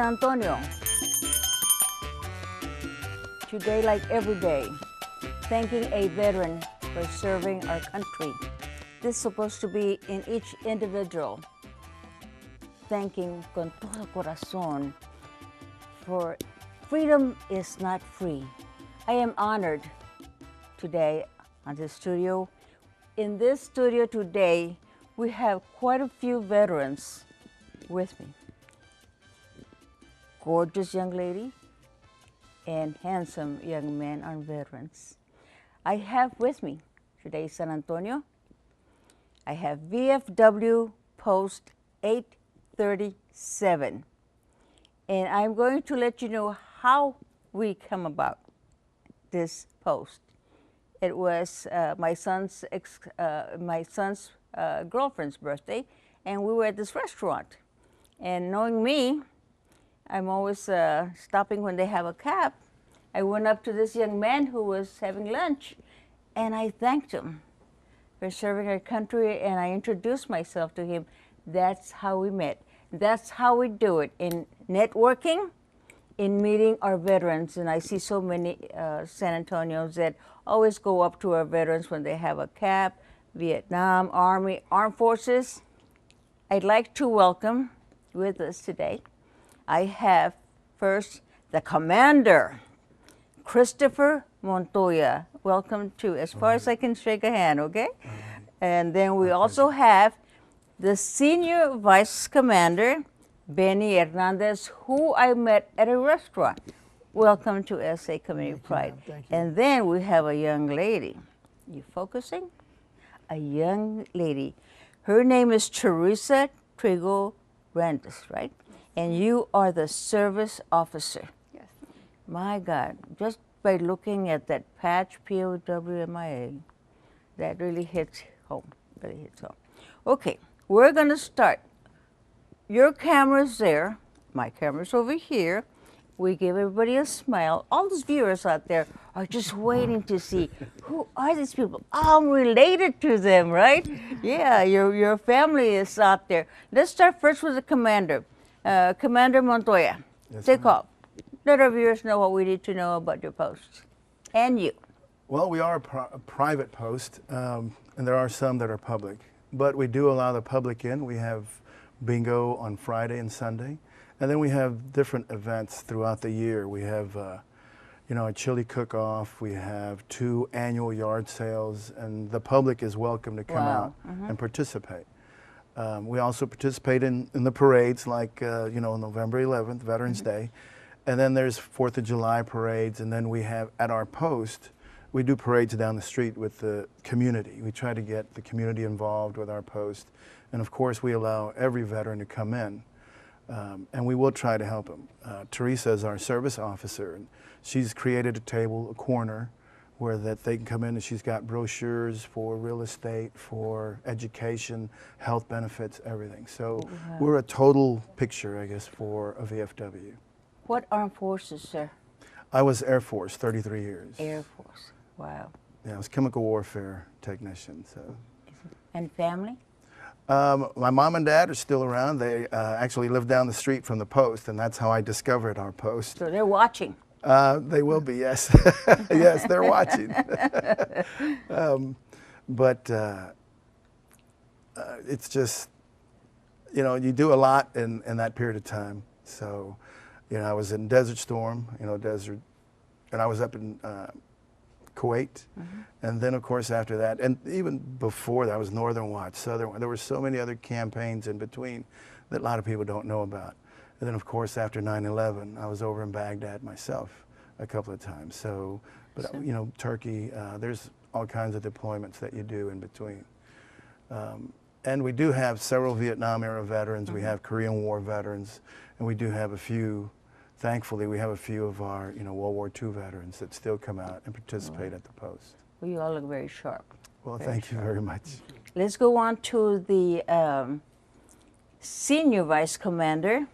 Antonio. Today, like every day, thanking a veteran for serving our country. This is supposed to be in each individual, thanking con todo corazón, for freedom is not free. I am honored today on this studio. In this studio today, we have quite a few veterans with me. Gorgeous young lady and handsome young men are veterans. I have with me today San Antonio. I have VFW Post 837. And I'm going to let you know how we come about this post. It was my son's girlfriend's birthday, and we were at this restaurant. And knowing me, I'm always stopping when they have a cab. I went up to this young man who was having lunch, and I thanked him for serving our country, and I introduced myself to him. That's how we met. That's how we do it, in networking, in meeting our veterans. And I see so many San Antonians that always go up to our veterans when they have a cab, Vietnam, Army, Armed Forces. I'd like to welcome with us today, I have first the Commander, Christopher Montoya. Welcome to, as far as I can shake a hand, okay? And then we also have the Senior Vice Commander, Benny Hernandez, who I met at a restaurant. Welcome to SA Community Pride. Thank you. And then we have a young lady. You focusing? A young lady. Her name is Teresa Trigo Randes, right? And you are the service officer. Yes. My God, just by looking at that patch, POWMIA, that really hits home, really hits home. Okay, we're gonna start. Your camera's there, my camera's over here. We give everybody a smile. All those viewers out there are just waiting to see, who are these people? I'm related to them, right? Yeah, your family is out there. Let's start first with the commander. Commander Montoya, Yes, take ma'am. off. Let our viewers know what we need to know about your post. And you. Well, we are a private post, and there are some that are public. But we do allow the public in. We have bingo on Friday and Sunday. And then we have different events throughout the year. We have, a chili cook-off. We have 2 annual yard sales, and the public is welcome to come out and participate. We also participate in the parades, like November 11th, Veterans Day, and then there's 4th of July parades, and then we have at our post, we do parades down the street with the community. We try to get the community involved with our post, and of course we allow every veteran to come in. And we will try to help them. Teresa is our service officer, and she's created a table, a corner, where that they can come in, and she's got brochures for real estate, for education, health benefits, everything. So we're a total picture, I guess, for a VFW. What armed forces, sir? I was Air Force, 33 years. Air Force. Wow. Yeah, I was chemical warfare technician. So. And family? My mom and dad are still around. They actually live down the street from the post, and that's how I discovered our post. So they're watching. They will be, yes. Yes, they're watching. But it's just, you do a lot in that period of time. So, I was in Desert Storm, and I was up in Kuwait. And then, of course, after that, and even before that, I was Northern Watch, Southern Watch. There were so many other campaigns in between that a lot of people don't know about. And then, of course, after 9/11, I was over in Baghdad myself a couple of times. So, but Turkey, there's all kinds of deployments that you do in between. And we do have several Vietnam-era veterans. We have Korean War veterans, and we do have a few. Thankfully, we have a few of our, World War II veterans that still come out and participate at the post. Well, you all look very sharp. Well, thank you very much. Let's go on to the Senior Vice Commander,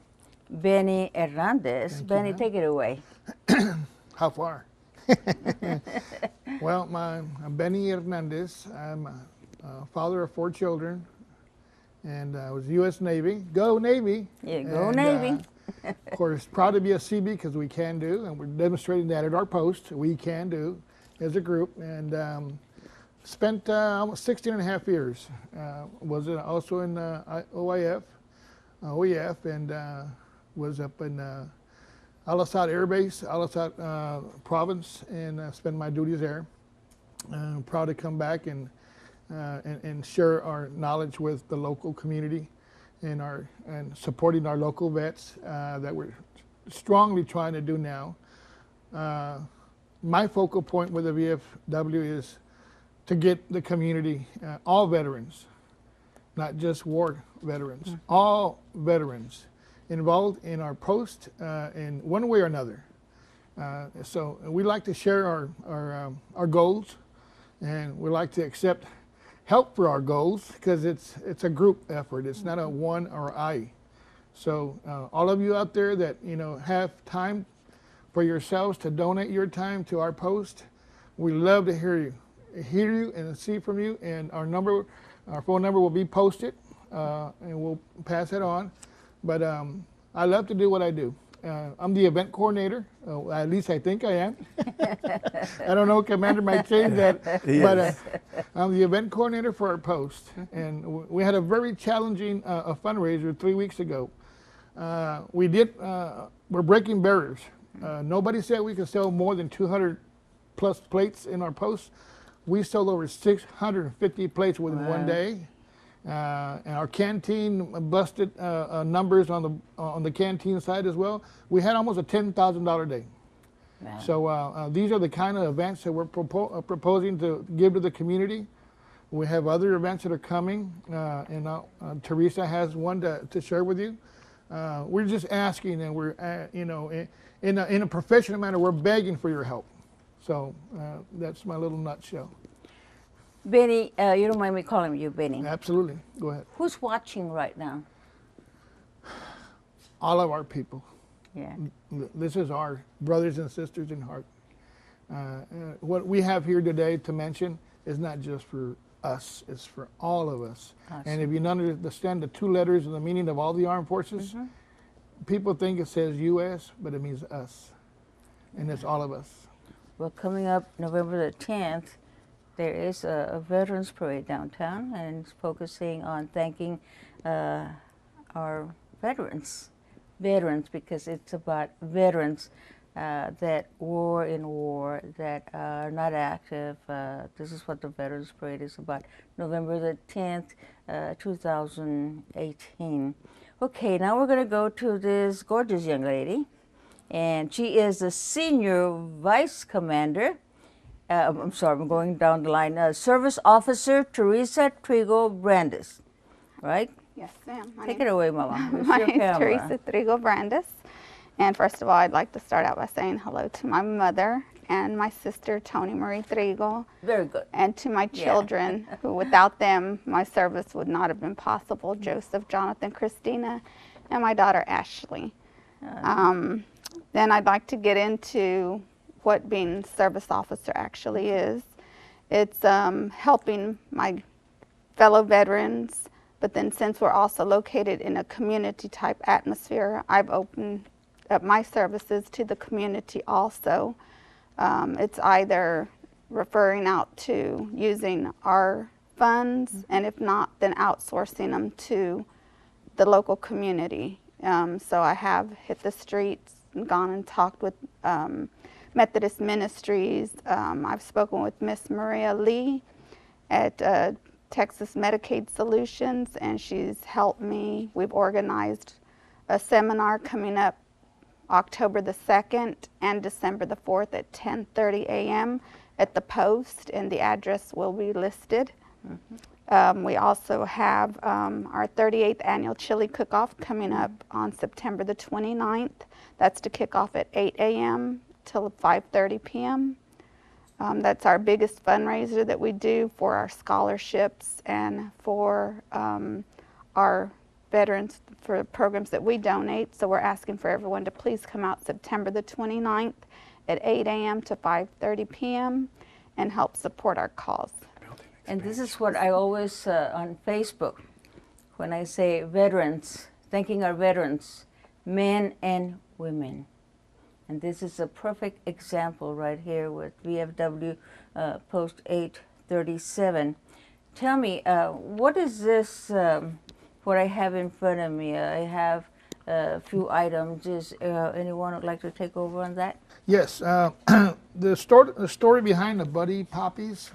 Benny Hernandez. Benny, take it away. How far? Well, I'm Benny Hernandez. I'm a father of 4 children, and I was U.S. Navy. Go Navy! Yeah, go Navy. Of course, proud to be a CB because we can do, and we're demonstrating that at our post. We can do as a group, and spent almost 16 and a half years. Was also in OEF, and was up in Al Asad Air Base, Al Asad province, and spent my duties there. Proud to come back and share our knowledge with the local community and supporting our local vets that we're strongly trying to do now. My focal point with the VFW is to get the community, all veterans, not just war veterans, all veterans involved in our post in one way or another. So we like to share our goals, and we like to accept help for our goals because it's a group effort. It's not a one or I. So all of you out there that have time for yourselves to donate your time to our post, we love to hear you and see from you. And our phone number will be posted, and we'll pass it on. But I love to do what I do. I'm the event coordinator. At least I think I am. I don't know, Commander might change that. But I'm the event coordinator for our post. And we had a very challenging fundraiser 3 weeks ago. We're breaking barriers. Nobody said we could sell more than 200 plus plates in our post. We sold over 650 plates within one day. And our canteen busted numbers on the canteen side as well. We had almost a $10,000 day. Wow. So these are the kind of events that we're proposing to give to the community. We have other events that are coming, and Teresa has one to share with you. We're just asking, and we're in a professional manner, we're begging for your help. So that's my little nutshell. Benny, you don't mind me calling you Benny? Absolutely. Go ahead. Who's watching right now? All of our people. Yeah. This is our brothers and sisters in heart. What we have here today to mention is not just for us, it's for all of us. Awesome. And if you understand the two letters and the meaning of all the armed forces, people think it says U.S., but it means us. And it's all of us. Well, coming up November the 10th, there is a Veterans Parade downtown, and it's focusing on thanking our veterans, because it's about veterans that were in war, that are not active. This is what the Veterans Parade is about, November the 10th, 2018. Okay, now we're going to go to this gorgeous young lady, and she is the Senior Vice Commander. I'm sorry, I'm going down the line. Service Officer Teresa Trigo Brandis, right? Yes, ma'am. Take it away, Mama. My name is Teresa Trigo Brandis. And first of all, I'd like to start out by saying hello to my mother and my sister, Tony Marie Trigo. Very good. And to my children, who without them, my service would not have been possible, Joseph, Jonathan, Christina, and my daughter, Ashley. Then I'd like to get into what being service officer actually is. It's helping my fellow veterans, but then since we're also located in a community type atmosphere, I've opened up my services to the community also. It's either referring out to using our funds, and if not, then outsourcing them to the local community. So I have hit the streets and gone and talked with Methodist Ministries. I've spoken with Miss Maria Lee at Texas Medicaid Solutions, and she's helped me. We've organized a seminar coming up October the 2nd and December the 4th at 10:30 a.m. at the Post, and the address will be listed. We also have our 38th annual chili cook-off coming up on September the 29th. That's to kick off at 8 a.m. till 5:30 p.m. That's our biggest fundraiser that we do for our scholarships and for our veterans, for programs that we donate. So we're asking for everyone to please come out September the 29th at 8 a.m. to 5:30 p.m. and help support our cause. And this is what I always, on Facebook, when I say veterans, thanking our veterans, men and women. And this is a perfect example right here with VFW Post 837. Tell me, what is this, what I have in front of me? I have a few items. Is anyone would like to take over on that? Yes, the story behind the Buddy Poppies,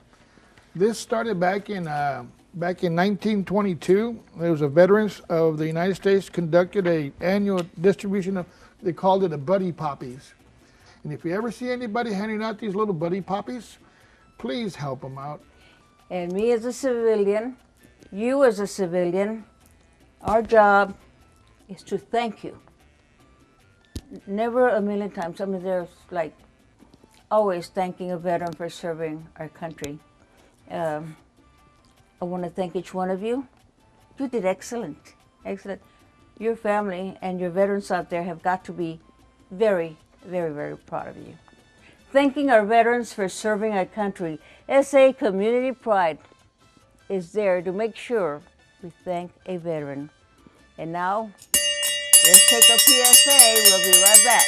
this started back in 1922. There was a veterans of the United States conducted a annual distribution of, they called it a Buddy Poppies. And if you ever see anybody handing out these little Buddy Poppies, please help them out. And me as a civilian, you as a civilian, our job is to thank you. Never a million times. I mean, there's like always thanking a veteran for serving our country. I want to thank each one of you. You did excellent, excellent. Your family and your veterans out there have got to be very, very, very proud of you. Thanking our veterans for serving our country. SA Community Pride is there to make sure we thank a veteran. And now, let's take a PSA. We'll be right back.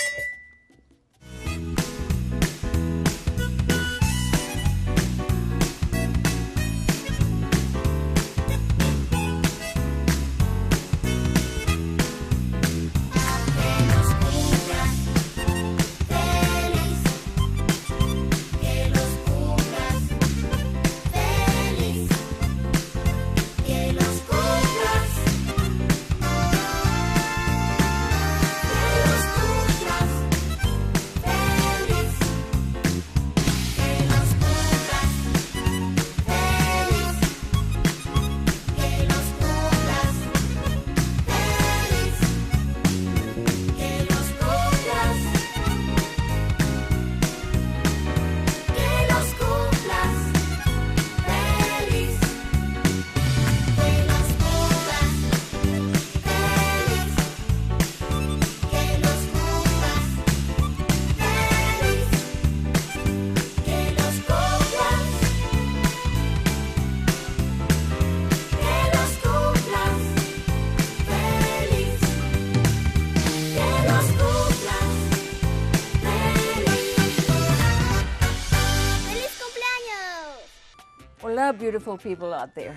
Hola, beautiful people out there.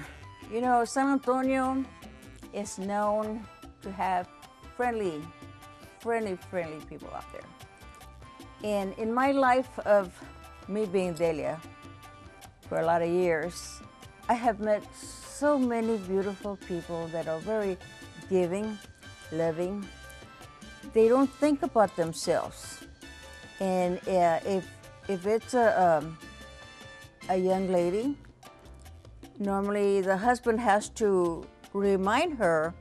You know, San Antonio is known to have friendly people out there. And in my life of me being Delia for a lot of years, I have met so many beautiful people that are very giving, loving. They don't think about themselves. And if it's a young lady, normally the husband has to remind her,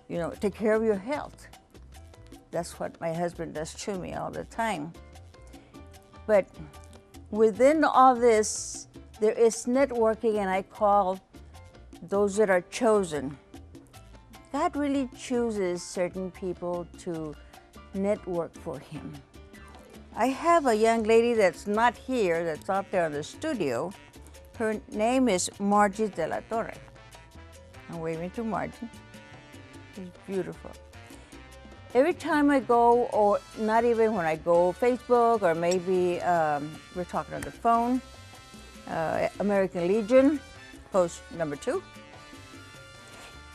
you know, take care of your health. That's what my husband does to me all the time. But within all this, there is networking, and I call those that are chosen. God really chooses certain people to network for him. I have a young lady that's not here, that's out there in the studio. Her name is Margie de la Torre. I'm waving to Margie. She's beautiful. Every time I go, or not even when I go, Facebook, or maybe we're talking on the phone, American Legion, post number 2,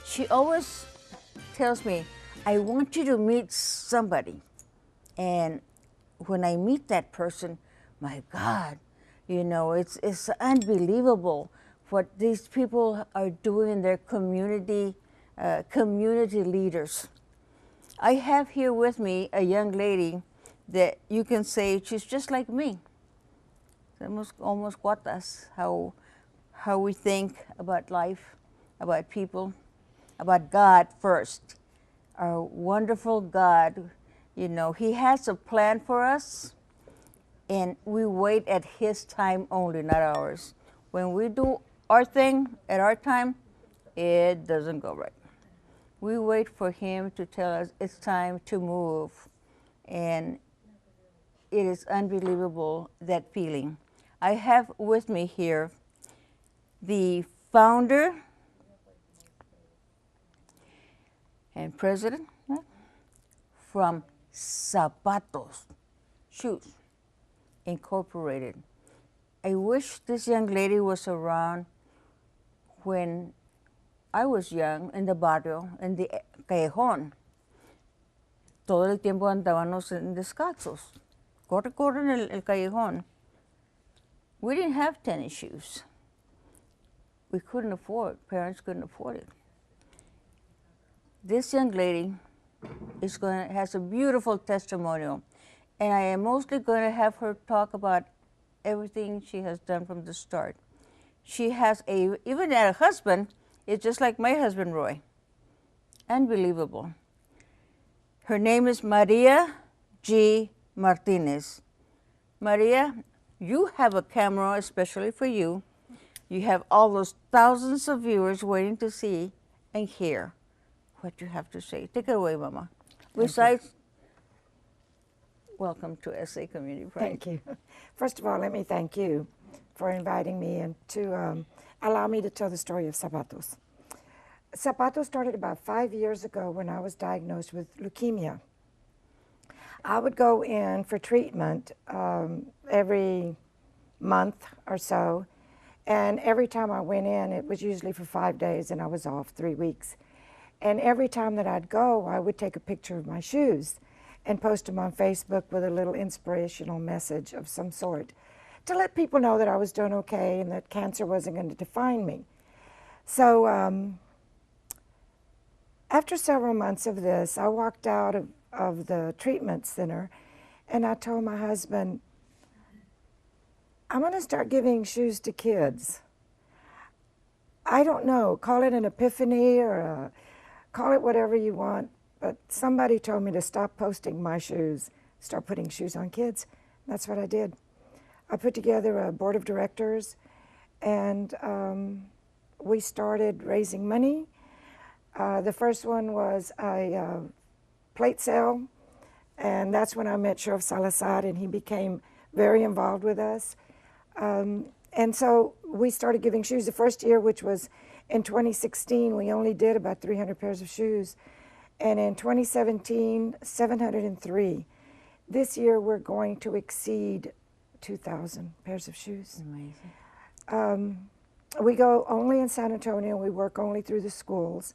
she always tells me, I want you to meet somebody. And when I meet that person, my God, you know, it's unbelievable what these people are doing in their community, community leaders. I have here with me a young lady that you can say she's just like me. Almost cuatas, how we think about life, about people, about God first. Our wonderful God, you know, he has a plan for us, and we wait at his time only, not ours. When we do our thing at our time, it doesn't go right. We wait for him to tell us it's time to move, and it is unbelievable, that feeling. I have with me here the founder and president, from Zapatos, Shoes Incorporated. I wish this young lady was around when I was young in the barrio, in the callejón. Todo el tiempo andábamos en descalzos. Corre, corre en el callejón. We didn't have tennis shoes. We couldn't afford, parents couldn't afford it. This young lady has a beautiful testimonial, and I am mostly going to have her talk about everything she has done from the start. She has even her husband is just like my husband, Roy. Unbelievable. Her name is Maria G. Martinez. Maria, you have a camera especially for you. You have all those thousands of viewers waiting to see and hear what you have to say. Take it away, Mama. Besides, welcome to SA Community Pride. Thank you. First of all, let me thank you for inviting me and to allow me to tell the story of Zapatos. Zapatos started about 5 years ago when I was diagnosed with leukemia. I would go in for treatment every month or so, and every time I went in, it was usually for 5 days, and I was off 3 weeks. And every time that I'd go, I would take a picture of my shoes and post them on Facebook with a little inspirational message of some sort to let people know that I was doing okay and that cancer wasn't going to define me. So after several months of this, I walked out of the treatment center and I told my husband, I'm going to start giving shoes to kids. I don't know, call it an epiphany or call it whatever you want, but somebody told me to stop posting my shoes, start putting shoes on kids. That's what I did. I put together a board of directors and we started raising money. The first one was a plate sale, and that's when I met Sheriff Salazar, and he became very involved with us. And so we started giving shoes. The first year, which was in 2016, we only did about 300 pairs of shoes. And in 2017, 703. This year, we're going to exceed 2,000 pairs of shoes. Amazing. We go only in San Antonio. We work only through the schools.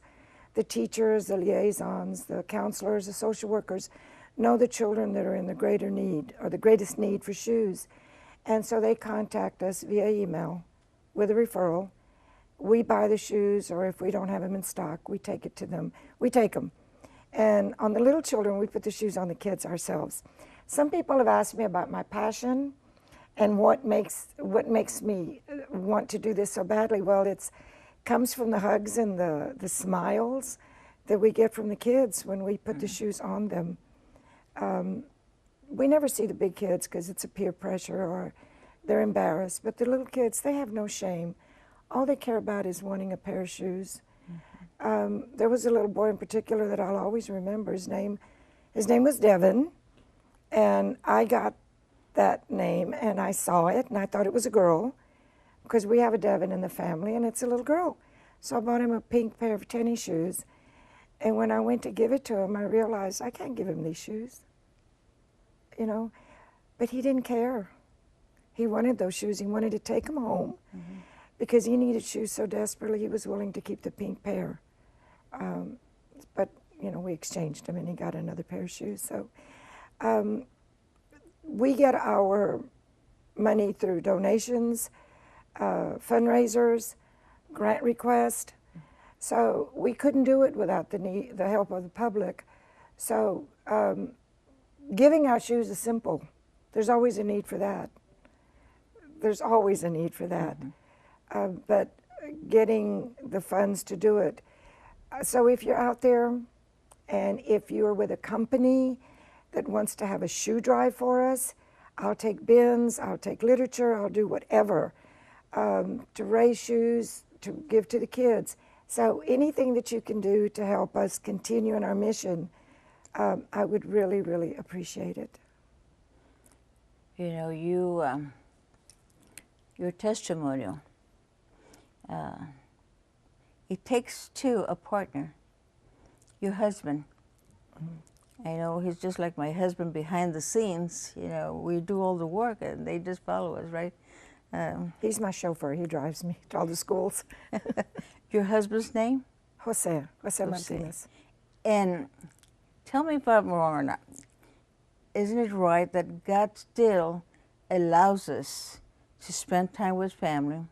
The teachers, the liaisons, the counselors, the social workers know the children that are in the greater need or the greatest need for shoes. And so they contact us via email with a referral. We buy the shoes, or if we don't have them in stock, we take it to them. We take them. And on the little children, we put the shoes on the kids ourselves. Some people have asked me about my passion and what makes me want to do this so badly. Well, it comes from the hugs and the smiles that we get from the kids when we put the shoes on them. We never see the big kids because it's a peer pressure or they're embarrassed, but the little kids, they have no shame. All they care about is wanting a pair of shoes. There was a little boy in particular that I'll always remember. His name was Devin, and I got that name and I saw it and I thought it was a girl because we have a Devin in the family and it's a little girl. So I bought him a pink pair of tennis shoes, and when I went to give it to him, I realized I can't give him these shoes, you know, but he didn't care. He wanted those shoes. He wanted to take them home because he needed shoes so desperately he was willing to keep the pink pair. But, you know, we exchanged them and he got another pair of shoes. So we get our money through donations, fundraisers, grant requests. So we couldn't do it without the help of the public. So giving out shoes is simple. There's always a need for that. There's always a need for that. But getting the funds to do it. So if you're out there and if you're with a company that wants to have a shoe drive for us, I'll take bins, I'll take literature, I'll do whatever to raise shoes, to give to the kids. So anything that you can do to help us continue in our mission, I would really, really appreciate it. You know, your testimonial, it takes two, a partner, your husband, I know he's just like my husband behind the scenes. You know, we do all the work and they just follow us, right? He's my chauffeur. He drives me to all the schools. Your husband's name? Jose Martinez. And tell me if I'm wrong or not. Isn't it right that God still allows us to spend time with family,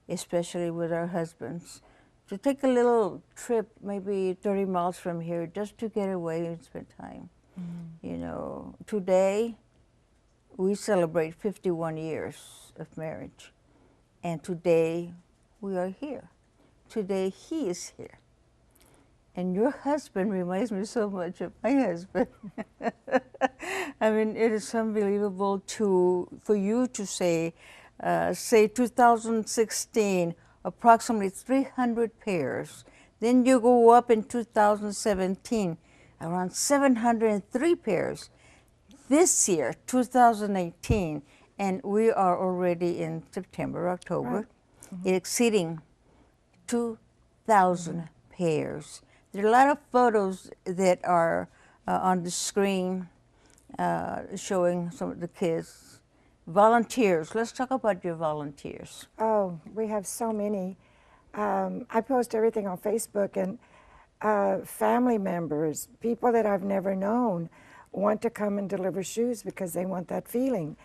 especially with our husbands, to take a little trip, maybe 30 miles from here, just to get away and spend time? You know, today we celebrate 51 years of marriage, and today we are here. Today he is here. And your husband reminds me so much of my husband. I mean, it is unbelievable for you to say 2016, approximately 300 pairs. Then you go up in 2017, around 703 pairs. This year, 2018, and we are already in September, October, exceeding 2,000 pairs. There are a lot of photos that are on the screen showing some of the kids. Volunteers. Let's talk about your volunteers. Oh, we have so many. I post everything on Facebook, and family members, people that I've never known, want to come and deliver shoes because they want that feeling.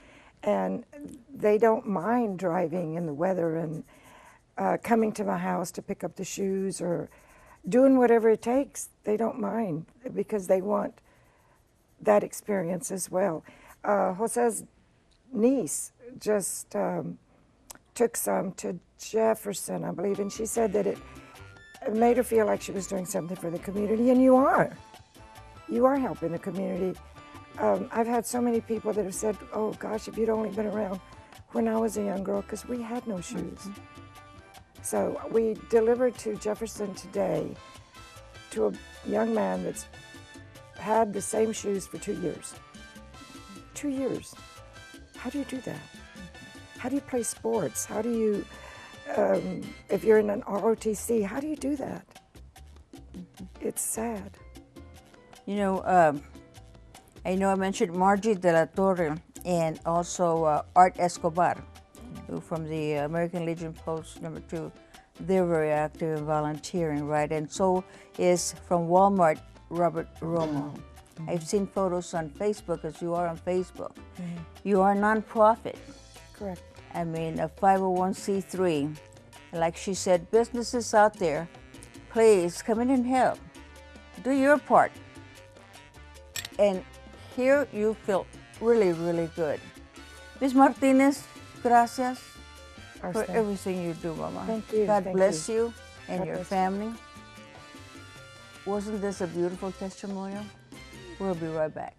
And they don't mind driving in the weather and coming to my house to pick up the shoes or doing whatever it takes. They don't mind because they want that experience as well. Jose's niece just took some to Jefferson, I believe, and she said that it made her feel like she was doing something for the community, and you are. You are helping the community. I've had so many people that have said, oh gosh, if you'd only been around when I was a young girl, because we had no shoes. So we delivered to Jefferson today to a young man that's had the same shoes for 2 years. 2 years. How do you do that? How do you play sports? How do you, if you're in an ROTC, how do you do that? It's sad. You know, I mentioned Margie de la Torre and also Art Escobar, who from the American Legion Post No. 2. They're very active in volunteering, right? And so is from Walmart, Robert Romo. I've seen photos on Facebook, as you are on Facebook. You are a nonprofit. Correct. I mean, a 501c3. Like she said, businesses out there, please come in and help. Do your part. And here you feel really, really good. Ms. Martinez, gracias for everything you do, Mama. Thank you. God bless you and God your bless you. family. Wasn't this a beautiful testimonial? We'll be right back.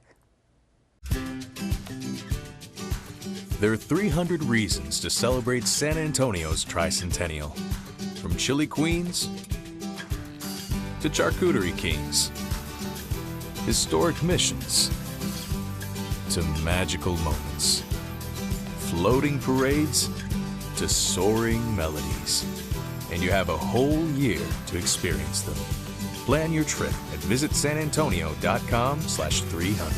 There are 300 reasons to celebrate San Antonio's tricentennial. From chili queens to charcuterie kings, historic missions to magical moments, floating parades to soaring melodies. And you have a whole year to experience them. Plan your trip at visitsanantonio.com/300.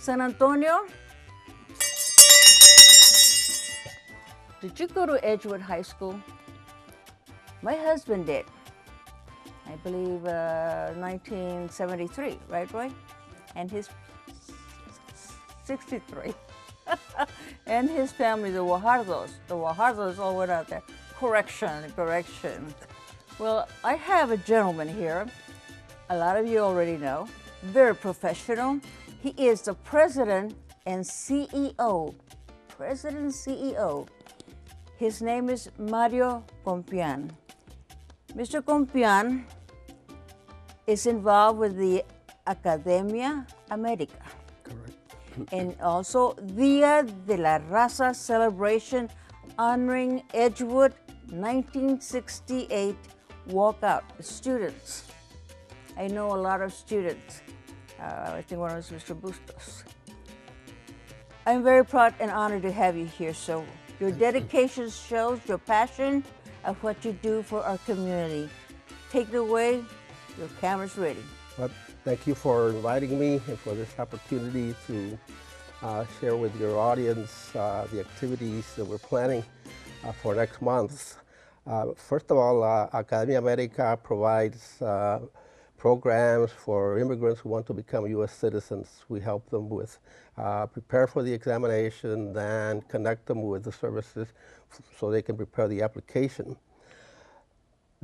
San Antonio, did you go to Edgewood High School? My husband did. I believe 1973, right, Roy? And his 63. And his family, the Guajardos all went out there. Correction. Well, I have a gentleman here, a lot of you already know, very professional. He is the president and CEO. His name is Mario Compian. Mr. Compian is involved with the Academia America. Correct. And also Dia de la Raza celebration honoring Edgewood 1968 walkout students. I know a lot of students. I think one of them is Mr. Bustos. I'm very proud and honored to have you here. So your dedication shows your passion of what you do for our community. Take it away. Your camera's ready. Well, Thank you for inviting me and for this opportunity to share with your audience the activities that we're planning for next month. First of all, Academia America provides programs for immigrants who want to become U.S. citizens. We help them with prepare for the examination and connect them with the services so they can prepare the application.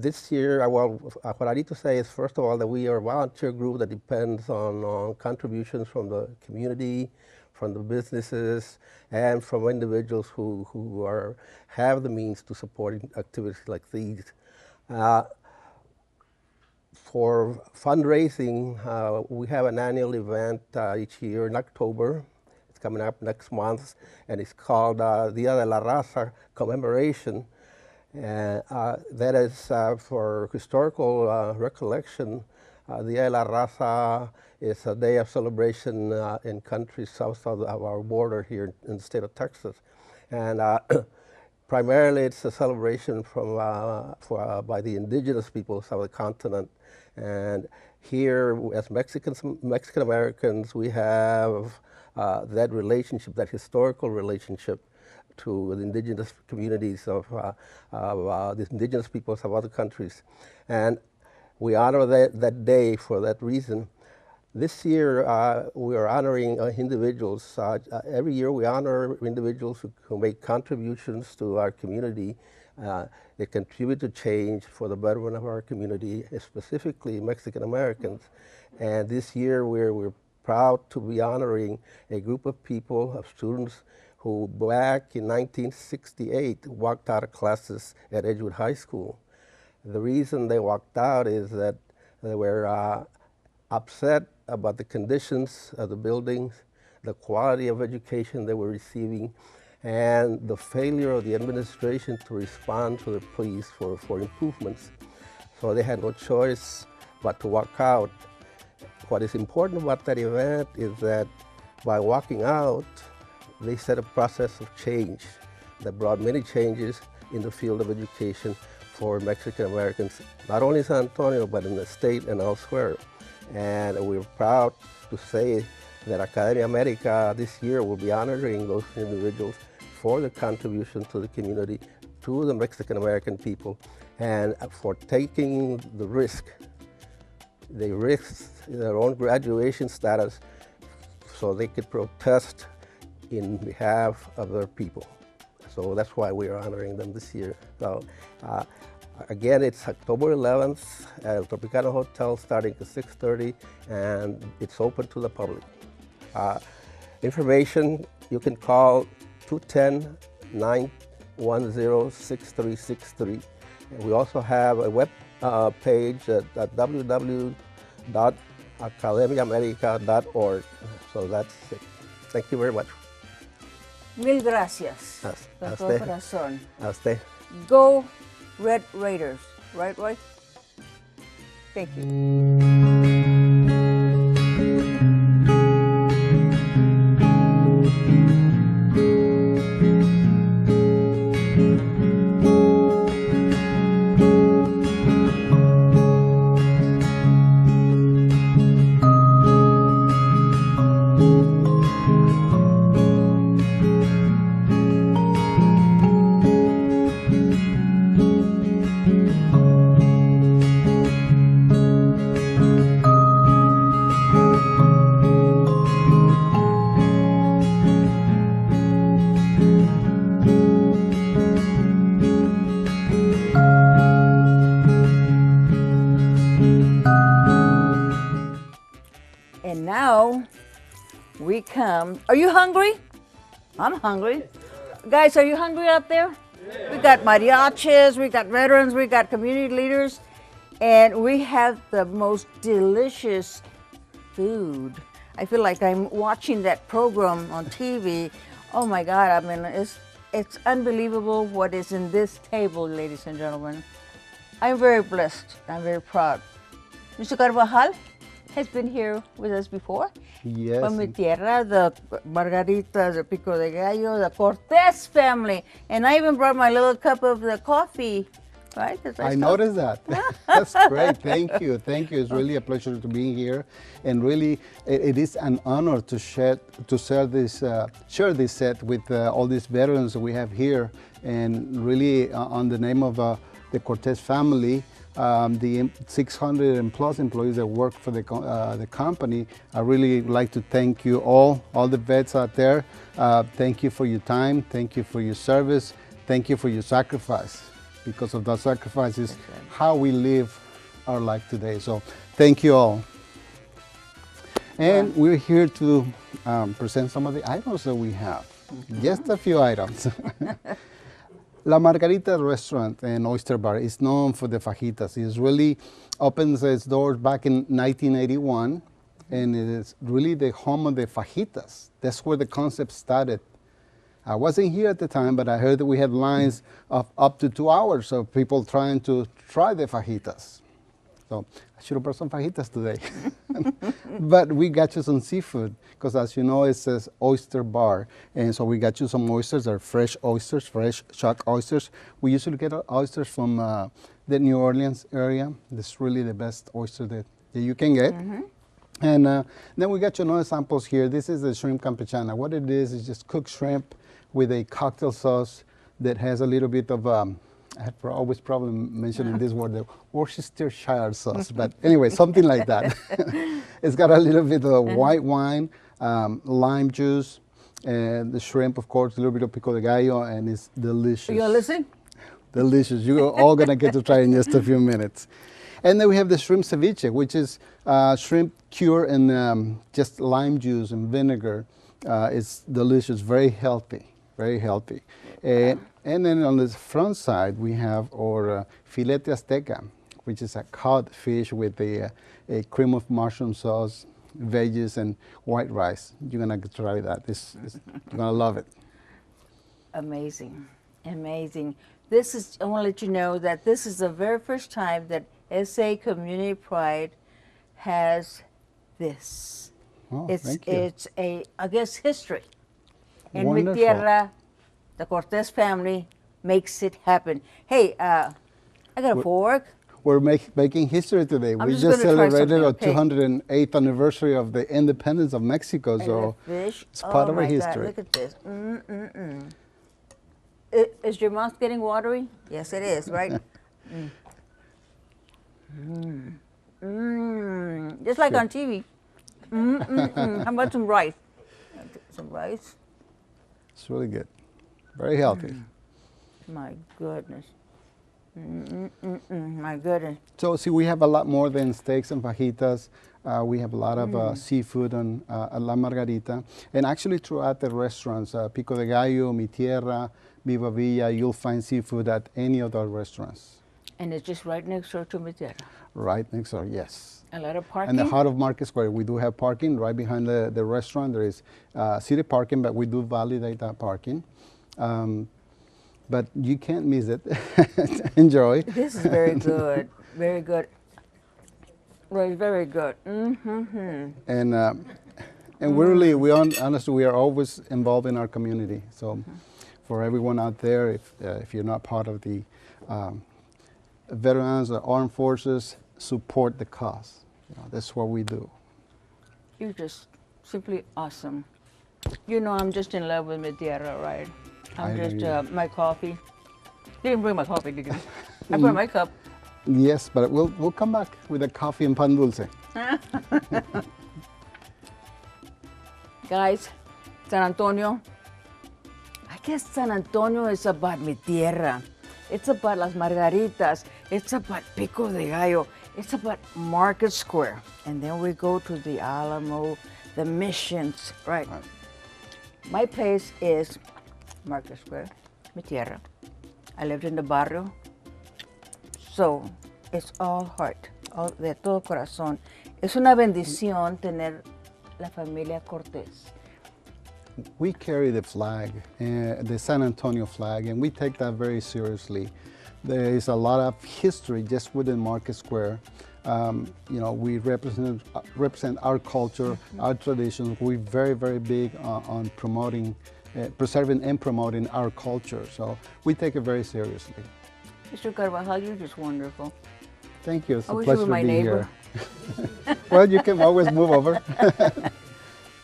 This year, what I need to say is, first of all, that we are a volunteer group that depends on contributions from the community, from the businesses, and from individuals who have the means to support activities like these. For fundraising, we have an annual event each year in October. It's coming up next month, and it's called Dia de la Raza Commemoration. That is for historical recollection. Dia de la Raza is a day of celebration in countries south of our border here in the state of Texas. And primarily it's a celebration by the indigenous peoples of the continent. And here, as Mexican Americans, we have that relationship, that historical relationship to the indigenous communities of the indigenous peoples of other countries. And we honor that day for that reason. This year, we are honoring individuals. Every year we honor individuals who make contributions to our community. They contribute to change for the betterment of our community, specifically Mexican Americans. And this year we're proud to be honoring a group of people, of students, who back in 1968 walked out of classes at Edgewood High School. The reason they walked out is that they were upset about the conditions of the buildings, the quality of education they were receiving, and the failure of the administration to respond to the pleas for improvements. So they had no choice but to walk out. What is important about that event is that by walking out, they set a process of change that brought many changes in the field of education for Mexican Americans, not only in San Antonio, but in the state and elsewhere. And we're proud to say that Academia America this year will be honoring those individuals for their contribution to the community, to the Mexican American people, and for taking the risk. They risked their own graduation status so they could protest in behalf of their people. So that's why we are honoring them this year. So again, it's October 11th at the Tropicana Hotel starting at 6:30, and it's open to the public. Information, you can call 210-910-6363. And we also have a web page at www.academiaamerica.org. So that's it. Thank you very much. Mil gracias. De todo usted. corazón. A usted. Go Red Raiders. Right, Roy? Thank you. And now we come. Are you hungry? I'm hungry. Guys, are you hungry out there? Yeah. We got mariachis, we got veterans, we got community leaders, and we have the most delicious food. I feel like I'm watching that program on TV. Oh my God, I mean, it's unbelievable what is in this table, ladies and gentlemen. I'm very blessed. I'm very proud. Mr. Carvajal has been here with us before. Yes. From mi tierra, the Margarita, the Pico de Gallo, the Cortez family. And I even brought my little cup of the coffee right? That's I stuff. noticed that. That's great. Thank you. Thank you. It's really a pleasure to be here, and really, it is an honor to share this set with all these veterans that we have here, and really on the name of the Cortez family. The 600 and plus employees that work for the company, I really like to thank you all the vets out there. Thank you for your time. Thank you for your service. Thank you for your sacrifice. Because of that sacrifice is how we live our life today. So thank you all. And we're here to present some of the items that we have. Just a few items. La Margarita restaurant and oyster bar is known for the fajitas. It really opens its doors back in 1981, and it is really the home of the fajitas. That's where the concept started. I wasn't here at the time, but I heard that we had lines of up to 2 hours of people trying to try the fajitas. So I should have brought some fajitas today. But we got you some seafood, because as you know, it says oyster bar. And so we got you some oysters. They're fresh oysters, fresh shark oysters. We usually get our oysters from the New Orleans area. That's really the best oyster that you can get. And then we got you another samples here. This is the shrimp campechana. What it is just cooked shrimp with a cocktail sauce that has a little bit of I have always problem mentioning this word, the Worcestershire sauce, but anyway, something like that. It's got a little bit of white wine, lime juice, and the shrimp, of course, a little bit of pico de gallo, and it's delicious. Are you listening? Delicious. You're all gonna get to try in just a few minutes. And then we have the shrimp ceviche, which is shrimp cured in just lime juice and vinegar. It's delicious, very healthy, very healthy. And then on the front side, we have our filete azteca, which is a cod fish with a cream of mushroom sauce, veggies, and white rice. You're gonna try that. You're gonna love it. Amazing, amazing. This is, I want to let you know that this is the very first time that SA Community Pride has this. Oh, It's thank you. it's a, I guess, history. In mi Wonderful. tierra, the Cortez family makes it happen. Hey, I got a fork. We're making history today. I'm We just just gonna try celebrated our something, okay? 208th anniversary of the independence of Mexico, And so the fish. it's part Oh of our my God, history. look at this. Is your mouth getting watery? Yes, it is, right? Just like Good. on TV. How about some rice? Some rice? It's really good. Very healthy. My goodness. My goodness. So see, we have a lot more than steaks and fajitas. We have a lot of seafood on La Margarita. And actually throughout the restaurants, Pico de Gallo, Mi Tierra, Viva Villa, you'll find seafood at any of our restaurants. And it's just right next door to Mi Tierra. Right next door, yes. A lot of parking. And the heart of Market Square, we do have parking right behind the restaurant. There is city parking, but we do validate that parking. But you can't miss it. Enjoy. This is very good. Very good. Very, very good. And honestly, we are always involved in our community. So for everyone out there, if you're not part of the veterans or armed forces, support the cause. That's what we do. You're just simply awesome. You know, I'm just in love with Mi Tierra, right? I I'm know just, you. my coffee. You didn't bring my coffee, did you? I brought my cup. Yes, but we'll come back with a coffee and pan dulce. Guys, San Antonio, I guess San Antonio is about Mi Tierra. It's about Las Margaritas. It's about Pico de Gallo. It's about Market Square. And then we go to the Alamo, the Missions, right? My place is Market Square, Mi Tierra. I lived in the barrio. So, it's all heart, all, de todo corazón. Es una bendición tener la familia Cortés. We carry the flag, the San Antonio flag, and we take that very seriously. There is a lot of history just within Market Square. We represent our culture, our traditions. We're very, very big on promoting, preserving and promoting our culture. So we take it very seriously. Mr. Carvajal, you're just wonderful. Thank you. It's I a wish you were pleasure my being neighbor. here. Well, you can always move over.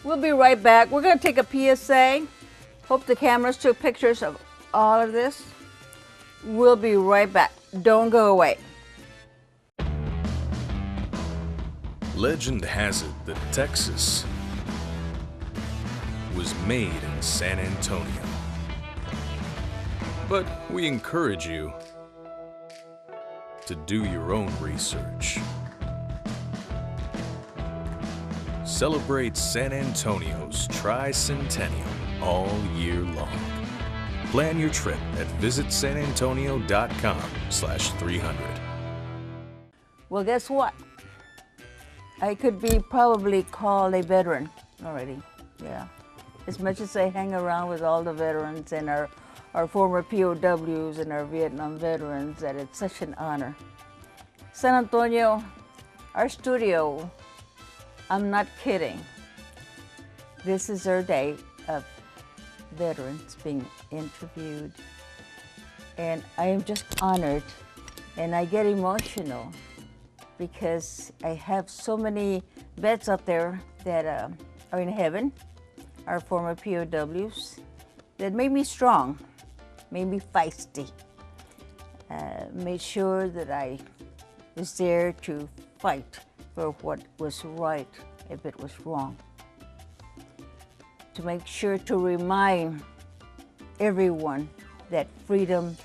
We'll be right back. We're going to take a PSA. Hope the cameras took pictures of all of this. We'll be right back. Don't go away. Legend has it that Texas was made in San Antonio. But we encourage you to do your own research. Celebrate San Antonio's tricentennial all year long. Plan your trip at visitsanantonio.com/300. Well, guess what? I could be probably called a veteran already. Yeah. As much as I hang around with all the veterans and our former POWs and our Vietnam veterans, that it's such an honor. San Antonio, our studio, I'm not kidding. This is our day of veterans being interviewed. And I am just honored, and I get emotional because I have so many vets out there that are in heaven, our former POWs, that made me strong, made me feisty, made sure that I was there to fight for what was right if it was wrong. To make sure to remind everyone that freedom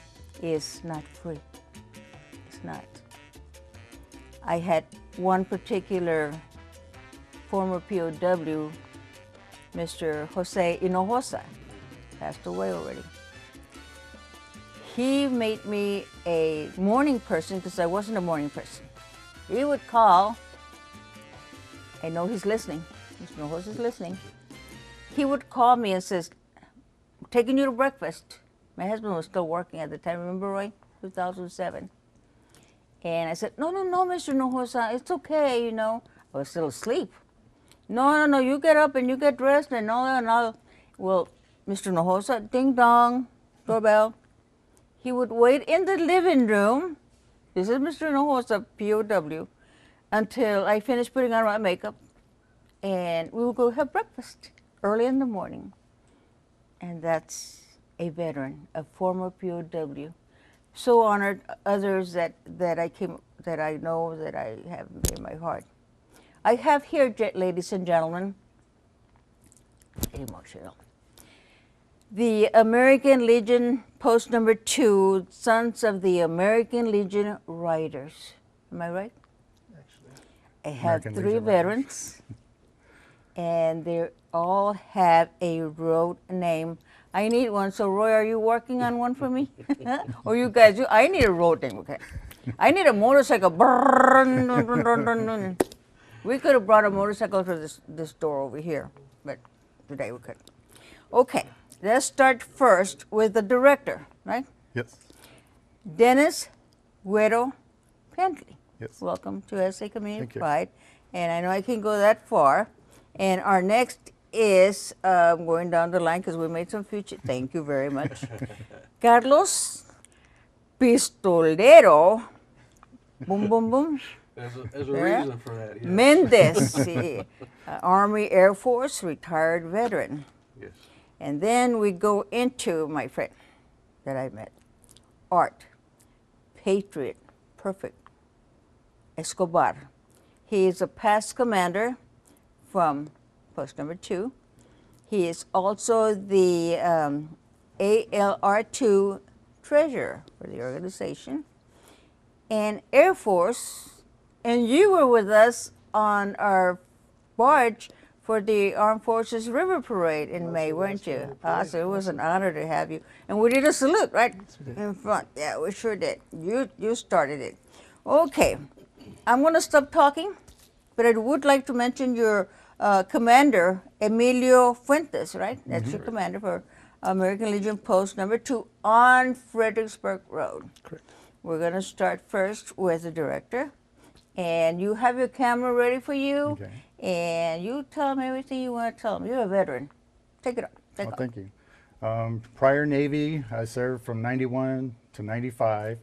is not free. It's not. I had one particular former POW, Mr. Jose Hinojosa, passed away already. He made me a morning person because I wasn't a morning person. He would call, I know he's listening, Mr. Hinojosa's listening. He would call me and says, "I'm taking you to breakfast." My husband was still working at the time, remember, Roy? 2007. And I said, no, Mr. Hinojosa, it's okay, you know. I was still asleep. No, you get up and you get dressed and all that, and well, Mr. Hinojosa, ding dong, doorbell. He would wait in the living room, this is Mr. Hinojosa, POW, until I finished putting on my makeup, and we would go have breakfast early in the morning. And that's a veteran, a former POW. So honored, others that I know that I have in my heart. I have here, ladies and gentlemen, emotional, the American Legion Post number 2, Sons of the American Legion Riders. Am I right? Actually, I have American 3 Legion veterans, and they all have a road name. I need one. So Roy, are you working on one for me? Or you guys, I need a road name, okay? I need a motorcycle. We could have brought a motorcycle to this door over here, but today we couldn't. Okay, let's start first with the director, right? Yes. Dennis Güero Pentley. Yes. Welcome to SA Community Thank you. Pride. And I know I can go that far. And our next is, going down the line because we made some future, thank you very much. Carlos Pistolero, boom, boom, boom. There's a Yeah. reason for that. Yes. Mendez, Army Air Force, retired veteran. Yes. And then we go into my friend that I met, Art, Patriot, perfect, Escobar. He is a past commander from post number 2. He is also the ALR2 treasurer for the organization. And Air Force, and you were with us on our barge for the Armed Forces River Parade in May, weren't you? So it was an honor to have you. And we did a salute, right? In front. Yeah, we sure did. You started it. Okay, I'm going to stop talking, but I would like to mention your commander, Emilio Fuentes, right? That's your commander for American Legion Post number 2 on Fredericksburg Road. Correct. We're going to start first with the director. And you have your camera ready for you. Okay. And you tell them everything you want to tell them. You're a veteran. Take it up. Take Well, off. thank you. Prior Navy, I served from 91 to 95.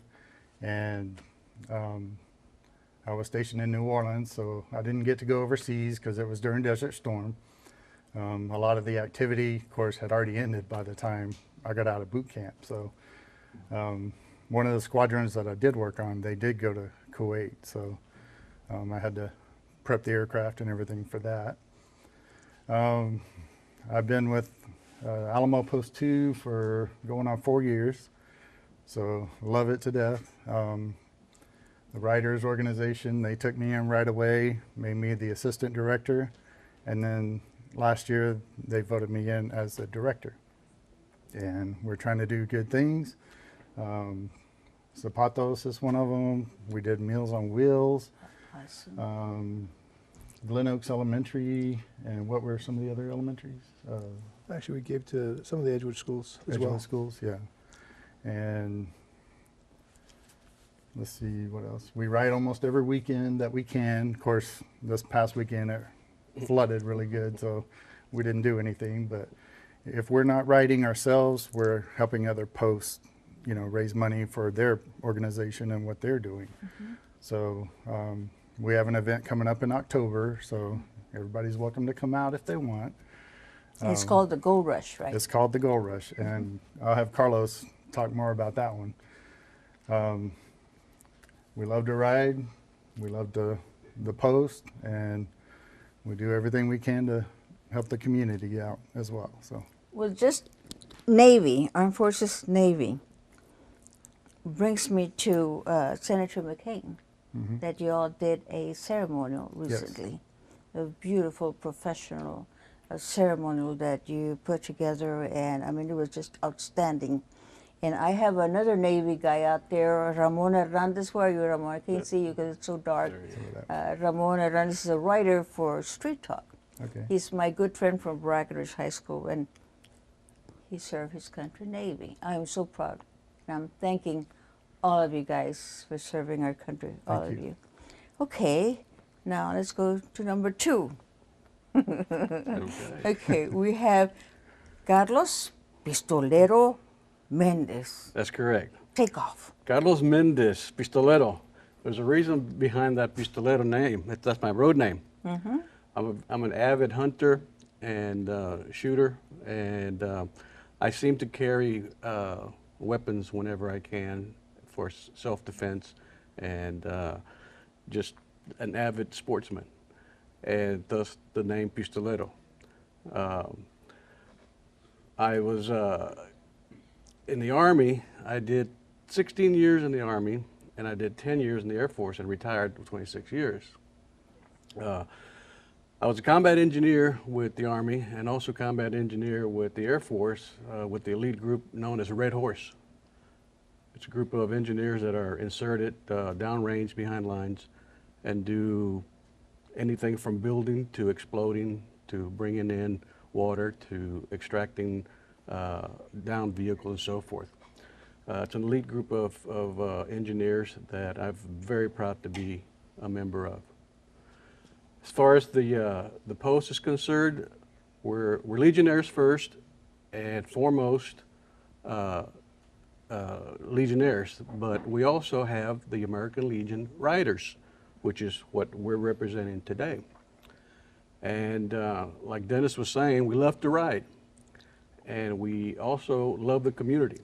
and I was stationed in New Orleans, so I didn't get to go overseas because it was during Desert Storm. A lot of the activity, of course, had already ended by the time I got out of boot camp. So one of the squadrons that I did work on, they did go to Kuwait. So I had to prep the aircraft and everything for that. I've been with Alamo Post 2 for going on 4 years, so love it to death. The writers organization, they took me in right away, made me the assistant director, and then last year they voted me in as the director. And we're trying to do good things. Zapatos is one of them. We did Meals on Wheels. Awesome. Glen Oaks Elementary, and what were some of the other elementaries? Actually, we gave to some of the Edgewood schools as Edgewood well. schools, yeah. And let's see what else. We ride almost every weekend that we can. Of course, this past weekend it flooded really good, so we didn't do anything. But if we're not riding ourselves, we're helping other posts, you know, raise money for their organization and what they're doing. So we have an event coming up in October, so everybody's welcome to come out if they want. It's called the Gold Rush, right? It's called the Gold Rush, and I'll have Carlos talk more about that one. We love to ride, we love the post, and we do everything we can to help the community out as well. So, Well, just Navy, Armed Forces Navy, brings me to Senator McCain, that you all did a ceremonial recently, a beautiful professional ceremonial that you put together, and I mean, it was just outstanding. And I have another Navy guy out there, Ramon Hernandez. Where are you, Ramon? I can't see you because it's so dark. Ramon Hernandez is a writer for Street Talk. okay. He's my good friend from Brackenridge High School, and he served his country Navy. I am so proud. And I'm thanking all of you guys for serving our country, all of you. Okay, now let's go to number 2. Okay, we have Carlos Pistolero Mendez. That's correct. Take off. Carlos Mendez, Pistolero. There's a reason behind that Pistolero name. That's my road name. I'm an avid hunter and shooter, and I seem to carry weapons whenever I can for self-defense, and just an avid sportsman, and thus the name Pistolero. I was in the Army. I did 16 years in the Army, and I did 10 years in the Air Force and retired with 26 years. I was a combat engineer with the Army and also combat engineer with the Air Force with the elite group known as Red Horse. It's a group of engineers that are inserted downrange behind lines and do anything from building to exploding to bringing in water to extracting down vehicles and so forth. It's an elite group of engineers that I'm very proud to be a member of. As far as the post is concerned, we're Legionnaires first and foremost Legionnaires, but we also have the American Legion Riders, which is what we're representing today. And like Dennis was saying, we love to ride, and we also love the community.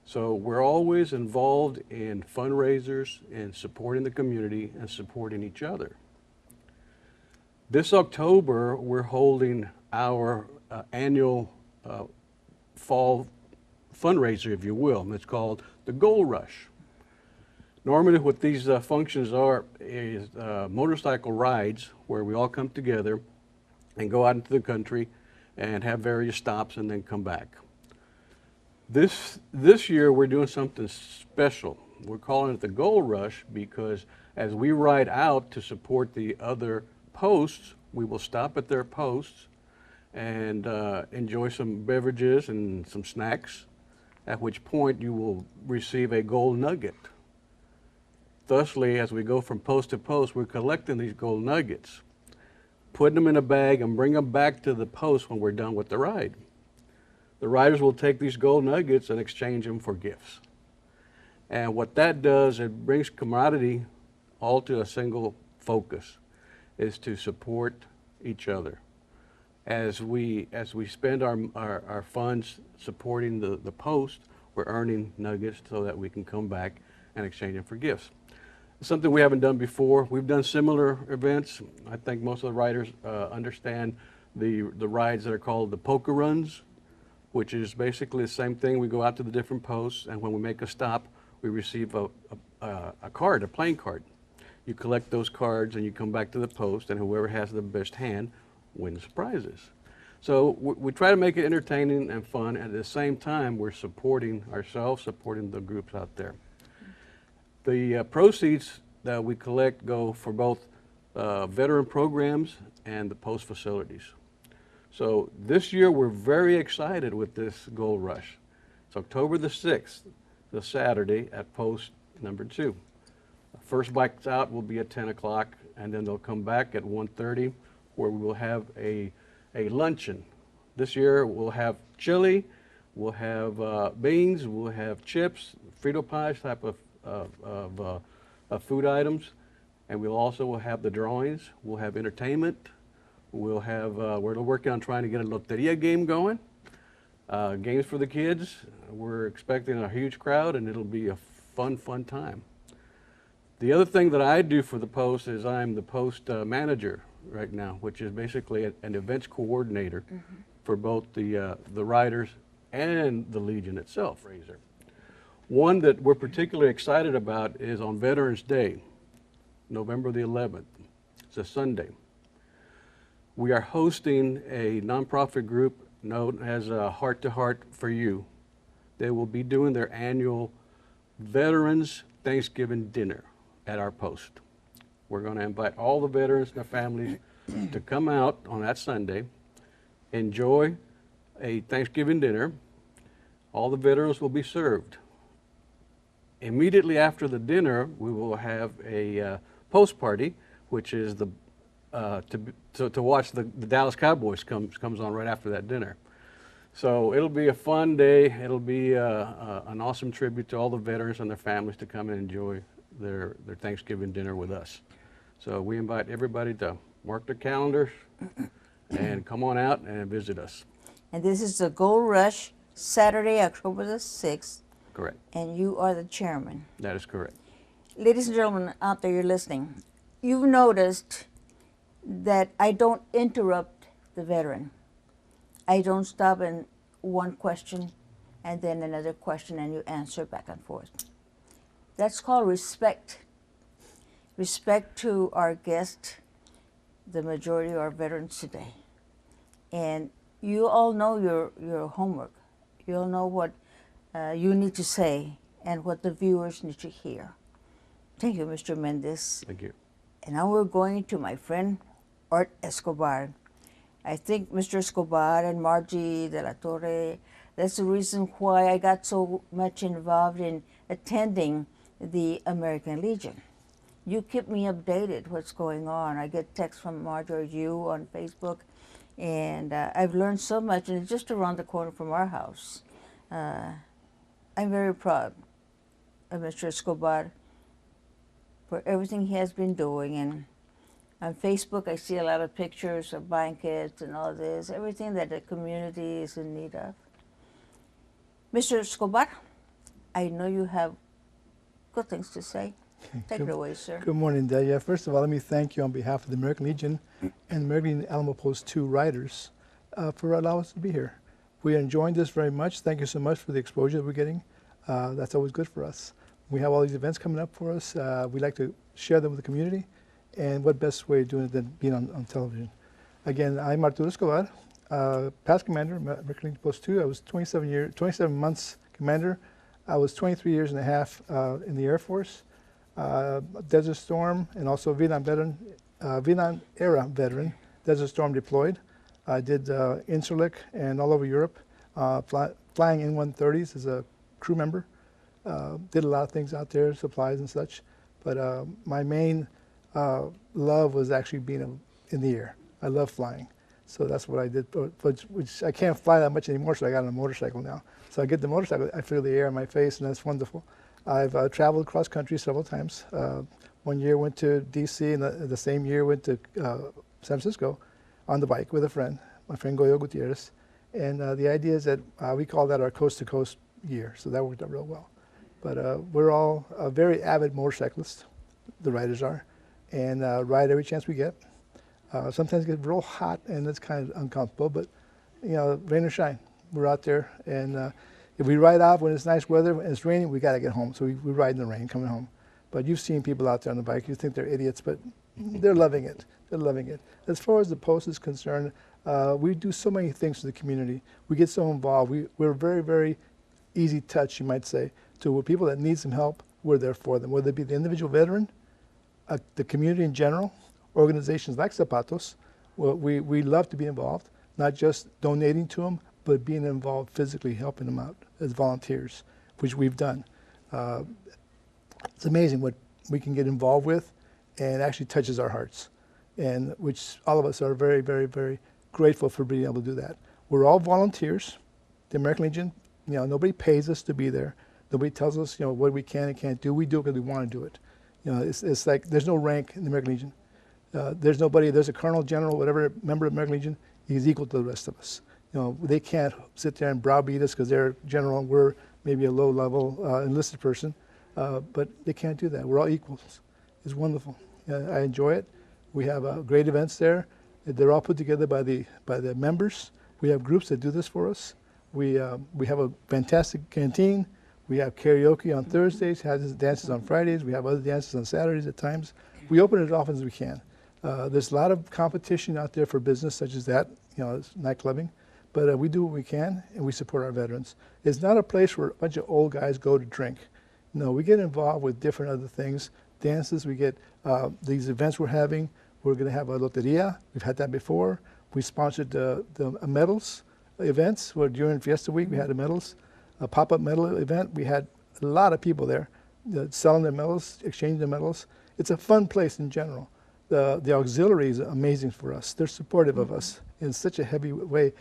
So we're always involved in fundraisers and supporting the community and supporting each other. This October, we're holding our annual fall fundraiser, if you will, and it's called the Gold Rush. Normally what these functions are is motorcycle rides where we all come together and go out into the country and have various stops and then come back. This year we're doing something special. We're calling it the Gold Rush because as we ride out to support the other posts, we will stop at their posts and enjoy some beverages and some snacks, at which point you will receive a gold nugget. Thusly, as we go from post to post, we're collecting these gold nuggets, putting them in a bag and bring them back to the post when we're done with the ride. The riders will take these gold nuggets and exchange them for gifts. And what that does, it brings camaraderie all to a single focus, is to support each other. As we spend our funds supporting the post, we're earning nuggets so that we can come back and exchange them for gifts. Something we haven't done before. We've done similar events. I think most of the riders understand the rides that are called the poker runs, which is basically the same thing. We go out to the different posts, and when we make a stop, we receive a card, a playing card. You collect those cards and you come back to the post, and whoever has the best hand wins prizes. So we try to make it entertaining and fun, and at the same time we're supporting ourselves, supporting the groups out there. The proceeds that we collect go for both veteran programs and the post facilities. So this year we're very excited with this Gold Rush. It's October the 6th, the Saturday at post number 2. First bikes out will be at 10 o'clock, and then they'll come back at 1:30, where we will have a luncheon. This year we'll have chili, we'll have beans, we'll have chips, Frito pies type of food items, and we'll also have the drawings. We'll have entertainment. We'll have, we're working on trying to get a loteria game going, games for the kids. We're expecting a huge crowd, and it'll be a fun time. The other thing that I do for the post is I'm the post manager right now, which is basically an events coordinator for both the riders and the Legion itself. One that we're particularly excited about is on Veterans Day, November the 11th. It's a Sunday. We are hosting a nonprofit group known as Heart to Heart for You. They will be doing their annual Veterans Thanksgiving dinner at our post. We're going to invite all the veterans and their families to come out on that Sunday, enjoy a Thanksgiving dinner. All the veterans will be served. Immediately after the dinner, we will have a post party, which is to watch the Dallas Cowboys comes on right after that dinner. So it'll be a fun day. It'll be an awesome tribute to all the veterans and their families to come and enjoy their Thanksgiving dinner with us. So we invite everybody to mark their calendars and come on out and visit us. And this is the Gold Rush, Saturday, October the 6th. Correct. And you are the chairman. That is correct. Ladies and gentlemen out there, you're listening. You've noticed that I don't interrupt the veteran. I don't stop in one question and then another question and you answer back and forth. That's called respect. Respect to our guests, the majority are veterans today. And you all know your homework. You all know what you need to say and what the viewers need to hear. Thank you, Mr. Mendez. Thank you. And now we're going to my friend, Art Escobar. I think Mr. Escobar and Margie de la Torre, that's the reason why I got so much involved in attending the American Legion. You keep me updated what's going on. I get texts from Margie or you on Facebook, and I've learned so much, and it's just around the corner from our house. I'm very proud of Mr. Escobar for everything he has been doing, and on Facebook I see a lot of pictures of blankets and all this, everything that the community is in need of. Mr. Escobar, I know you have good things to say. Take it away, sir. Good morning, Delia. First of all, let me thank you on behalf of the American Legion and American Alamo Post 2 riders for allowing us to be here. We are enjoying this very much. Thank you so much for the exposure that we're getting. That's always good for us. We have all these events coming up for us. We like to share them with the community, and what best way of doing it than being on television. Again, I'm Arturo Escobar, past commander, American Legion Post 2. I was 27 months commander. I was 23 years and a half in the Air Force, Desert Storm, and also Vietnam era veteran, Desert Storm deployed. I did Incirlik and all over Europe, flying In-130s as a crew member. Did a lot of things out there, supplies and such. But my main love was actually being in the air. I love flying. So that's what I did, which I can't fly that much anymore, so I got on a motorcycle now. So I get the motorcycle, I feel the air in my face, and that's wonderful. I've traveled cross country several times. One year went to D.C. and the same year went to San Francisco on the bike with a friend, my friend Goyo Gutierrez. And the idea is that we call that our coast-to-coast year, so that worked out real well. But we're all very avid motorcyclists, the riders are, and ride every chance we get. Sometimes it gets real hot and it's kind of uncomfortable, but you know, rain or shine, we're out there. And if we ride off when it's nice weather and it's raining, we got to get home. So we ride in the rain coming home. But you've seen people out there on the bike, you think they're idiots, but they're loving it. They're loving it. As far as the post is concerned, we do so many things for the community. We get so involved. We're very, very easy touch, you might say, to people that need some help. We're there for them, whether it be the individual veteran, the community in general, organizations like Zapatos. Well, we love to be involved, not just donating to them, but being involved physically, helping them out as volunteers, which we've done. It's amazing what we can get involved with, and actually touches our hearts, and which all of us are very, very, very grateful for being able to do that. We're all volunteers. The American Legion, you know, nobody pays us to be there. Nobody tells us, you know, what we can and can't do. We do it because we want to do it. You know, it's like there's no rank in the American Legion. There's nobody, there's a colonel, general, whatever member of the American Legion, he's equal to the rest of us. You know, they can't sit there and browbeat us because they're general and we're maybe a low-level enlisted person, but they can't do that. We're all equals. It's wonderful. I enjoy it. We have great events there. They're all put together by the members. We have groups that do this for us. We have a fantastic canteen. We have karaoke on Thursdays, dances on Fridays. We have other dances on Saturdays at times. We open it as often as we can. There's a lot of competition out there for business such as that, you know, it's night clubbing. But we do what we can, and we support our veterans. It's not a place where a bunch of old guys go to drink. No, we get involved with different other things. Dances, we get these events we're having. We're going to have a loteria. We've had that before. We sponsored the medals events. Where during Fiesta Week, we had the medals. A pop-up medal event. We had a lot of people there selling their medals, exchanging their medals. It's a fun place in general. The auxiliary is amazing for us. They're supportive of us in such a heavy way.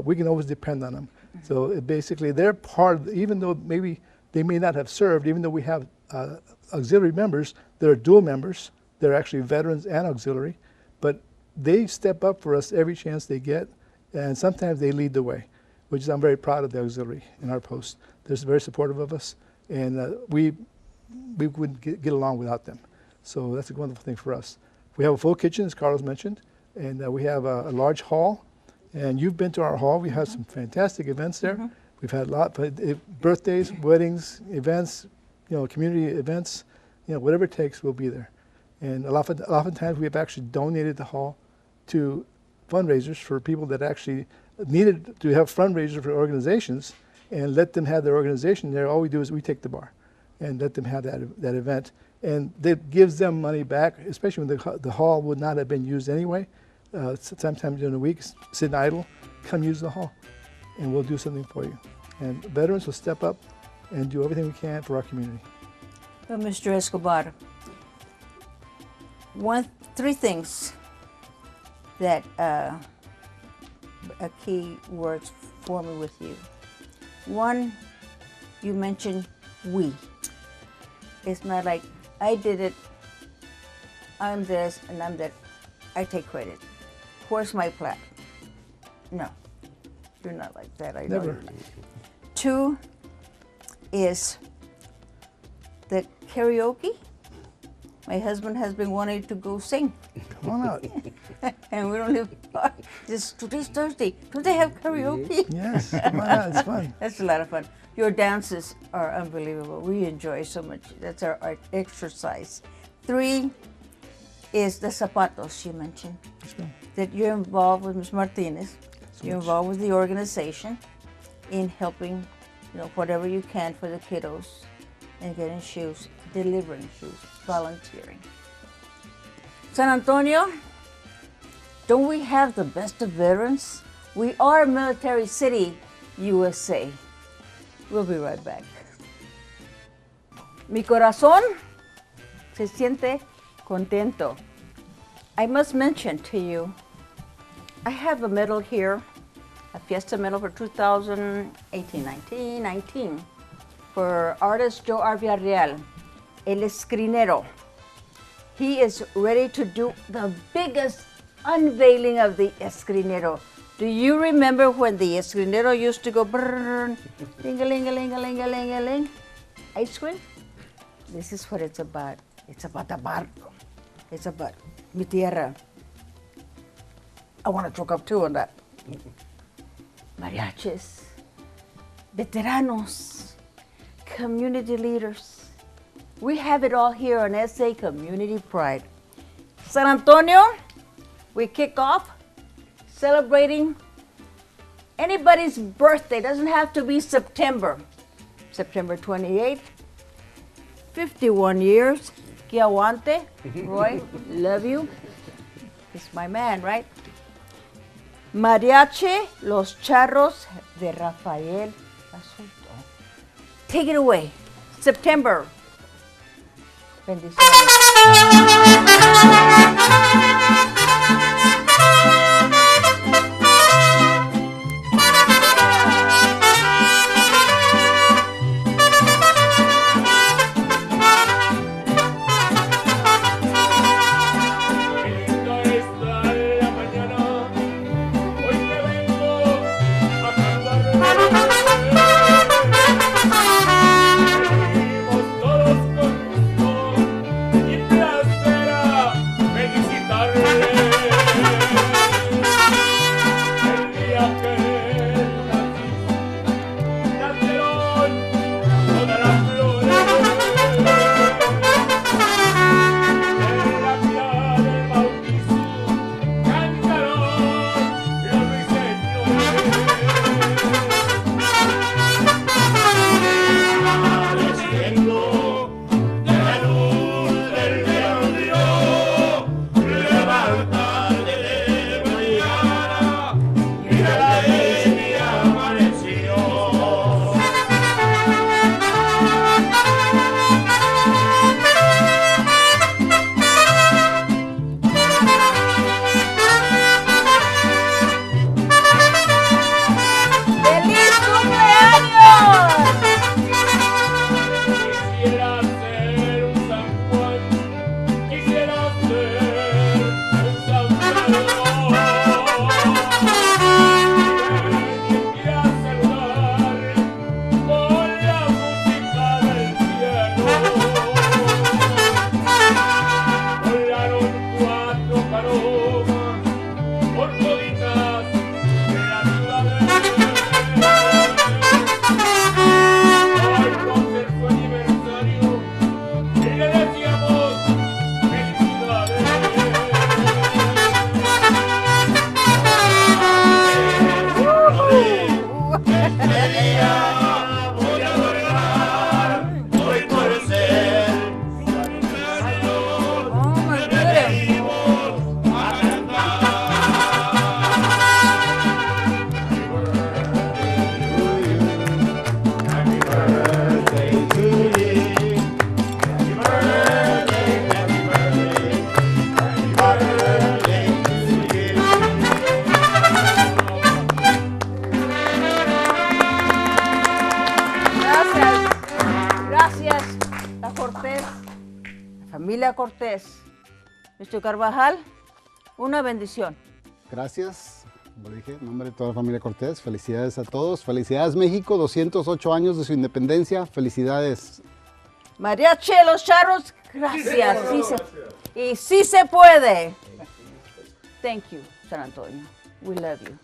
We can always depend on them. So basically, they're part of, even though maybe they may not have served, even though we have auxiliary members, they're dual members. They're actually veterans and auxiliary, but they step up for us every chance they get, and sometimes they lead the way, which is, I'm very proud of the auxiliary in our post. They're very supportive of us, and we wouldn't get along without them. So that's a wonderful thing for us. We have a full kitchen, as Carlos mentioned, and we have a large hall. And you've been to our hall. We have some fantastic events there. We've had a lot, birthdays, weddings, events, you know, community events, you know, whatever it takes, we'll be there. And oftentimes we have actually donated the hall to fundraisers for people that actually needed to have fundraisers for organizations, and let them have their organization there. All we do is we take the bar and let them have that event. And that gives them money back, especially when the hall would not have been used anyway. Sometime during the week, sitting idle, come use the hall, and we'll do something for you. And veterans will step up and do everything we can for our community. Well, Mr. Escobar, three things that are key words for me with you. One, you mentioned we. It's not like I did it, I'm this, and I'm that. I take credit. Where's my plaque? No, you're not like that. I know Never. you're not. Two is the karaoke. My husband has been wanting to go sing. Come on out. And we don't live far. Today's Thursday. Don't they have karaoke? Yes, come on out. It's fun. That's a lot of fun. Your dances are unbelievable. We enjoy so much. That's our exercise. Three is the zapatos you mentioned. That you're involved with Ms. Martinez. You're involved with the organization in helping, you know, whatever you can for the kiddos and getting shoes, delivering shoes, volunteering. San Antonio, don't we have the best of veterans? We are Military City, USA. We'll be right back. Mi corazón se siente contento. I must mention to you, I have a medal here, a Fiesta medal for 2018-19. for artist Joe R. Villarreal, El Escrinero. He is ready to do the biggest unveiling of the Escrinero. Do you remember when the Escrinero used to go brrrr, ding-a-ling-a-ling-a-ling-a-ling-a-ling? Ice cream? This is what it's about. It's about the barco. It's about mi tierra. I want to choke up too on that. Mariachis, veteranos, community leaders. We have it all here on SA Community Pride. San Antonio, we kick off celebrating anybody's birthday. Doesn't have to be September. September 28th, 51 years. Que aguante, Roy, love you. He's my man, right? Mariachi, Los Charros de Rafael Basulto. Take it away. September. Bendiciones. Familia Cortés. Mr. Carvajal, una bendición. Gracias, como dije, en nombre de toda la familia Cortés, felicidades a todos. Felicidades México, 208 años de su independencia, felicidades. Mariachi de los Charros, gracias. Y sí se puede. Thank you, San Antonio. We love you.